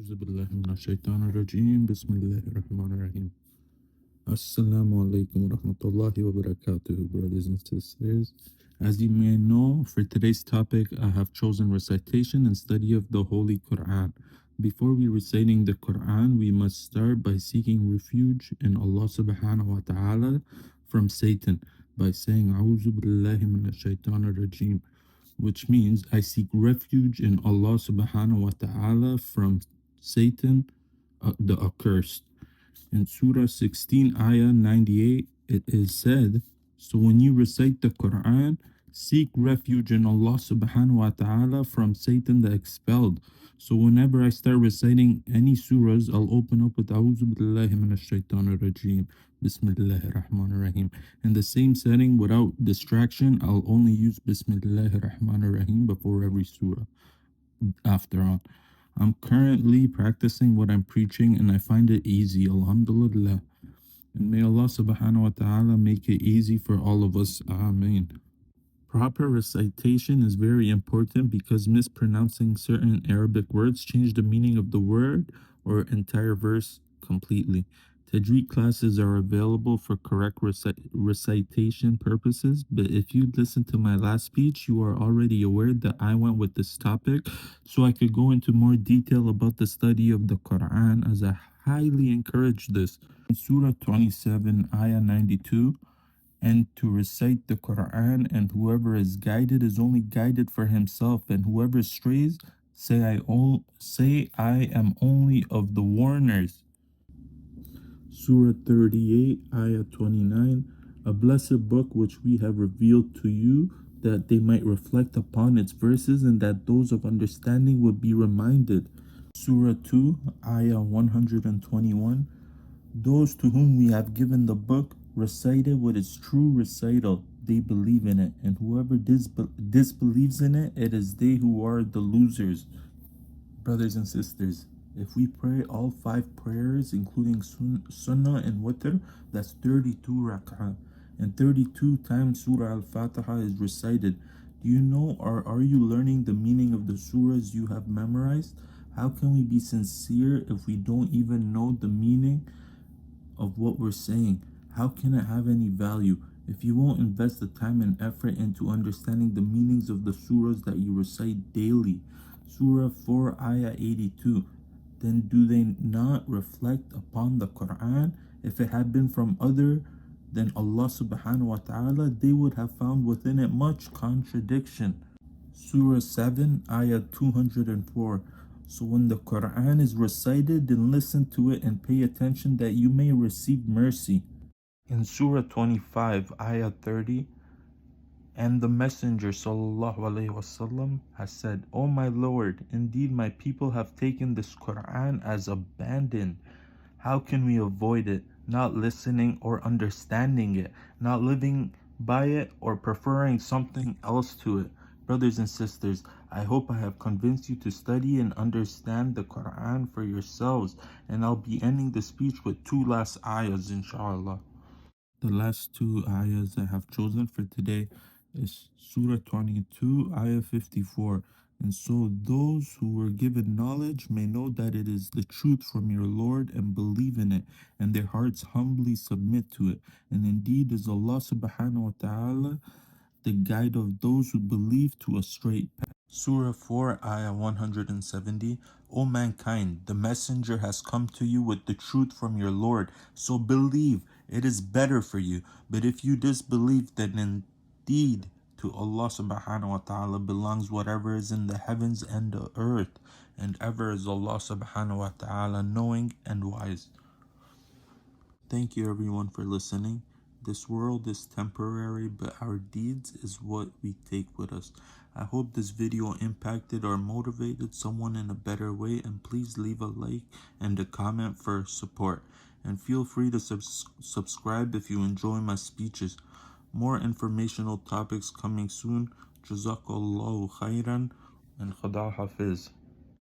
أعوذ بالله من الشيطان الرجيم بسم الله الرحمن الرحيم Assalamu alaikum wa rahmatullahi wa barakatuh, brothers and sisters. As you may know, for today's topic, I have chosen recitation and study of the Holy Quran. Before we reciting the Quran, we must start by seeking refuge in Allah subhanahu wa ta'ala from Satan by saying A'udhu billahi minash shaitanir rajim, which means I seek refuge in Allah subhanahu wa ta'ala from Satan, the accursed. In Surah 16, Ayah 98, it is said, so when you recite the Quran, seek refuge in Allah subhanahu wa ta'ala from Satan the expelled. So whenever I start reciting any surahs, I'll open up with A'udhu billahi minash shaitanir rajim, Bismillahir Rahmanir Rahim. In the same setting, without distraction, I'll only use Bismillahir Rahmanir Rahim before every surah. After all, I'm currently practicing what I'm preaching and I find it easy, alhamdulillah. And may Allah subhanahu wa ta'ala make it easy for all of us, ameen. Proper recitation is very important because mispronouncing certain Arabic words change the meaning of the word or entire verse completely. Tajweed classes are available for correct recitation purposes, but if you listen to my last speech, you are already aware that I went with this topic, so I could go into more detail about the study of the Quran, as I highly encourage this. In Surah 27, Ayah 92, and to recite the Quran, and whoever is guided is only guided for himself, and whoever strays, say I am only of the warners. Surah 38, Ayah 29, a blessed book which we have revealed to you, that they might reflect upon its verses, and that those of understanding would be reminded. Surah 2, Ayah 121, those to whom we have given the book recite it with its true recital, they believe in it, and whoever disbelieves in it, it is they who are the losers. Brothers and sisters, if we pray all 5 prayers, including Sunnah and Witr, that's 32 rak'ah, and 32 times Surah Al-Fatiha is recited. Do you know, or are you learning the meaning of the surahs you have memorized? How can we be sincere if we don't even know the meaning of what we're saying? How can it have any value if you won't invest the time and effort into understanding the meanings of the surahs that you recite daily? Surah 4, Ayah 82, then do they not reflect upon the Quran? If it had been from other than Allah subhanahu wa ta'ala, they would have found within it much contradiction. Surah 7, Ayah 204, so when the Quran is recited, then listen to it and pay attention that you may receive mercy. In Surah 25, Ayah 30, and the Messenger ﷺ has said, O my Lord, indeed my people have taken this Quran as abandoned. How can we avoid it, not listening or understanding it, not living by it or preferring something else to it? Brothers and sisters, I hope I have convinced you to study and understand the Quran for yourselves, and I'll be ending the speech with 2 last ayahs, inshallah. The last 2 ayahs I have chosen for today is Surah 22, Ayah 54. And so those who were given knowledge may know that it is the truth from your Lord and believe in it, and their hearts humbly submit to it. And indeed is Allah subhanahu wa ta'ala the guide of those who believe to a straight path. Surah 4, Ayah 170, O mankind, the messenger has come to you with the truth from your Lord, so believe, it is better for you. But if you disbelieve, then indeed to Allah subhanahu wa ta'ala belongs whatever is in the heavens and the earth, and ever is Allah subhanahu wa ta'ala knowing and wise. Thank you everyone for listening. This world is temporary, but our deeds is what we take with us. I hope this video impacted or motivated someone in a better way, and please leave a like and a comment for support. And feel free to subscribe if you enjoy my speeches. More informational topics coming soon. Jazakallahu khairan and Khada Hafiz.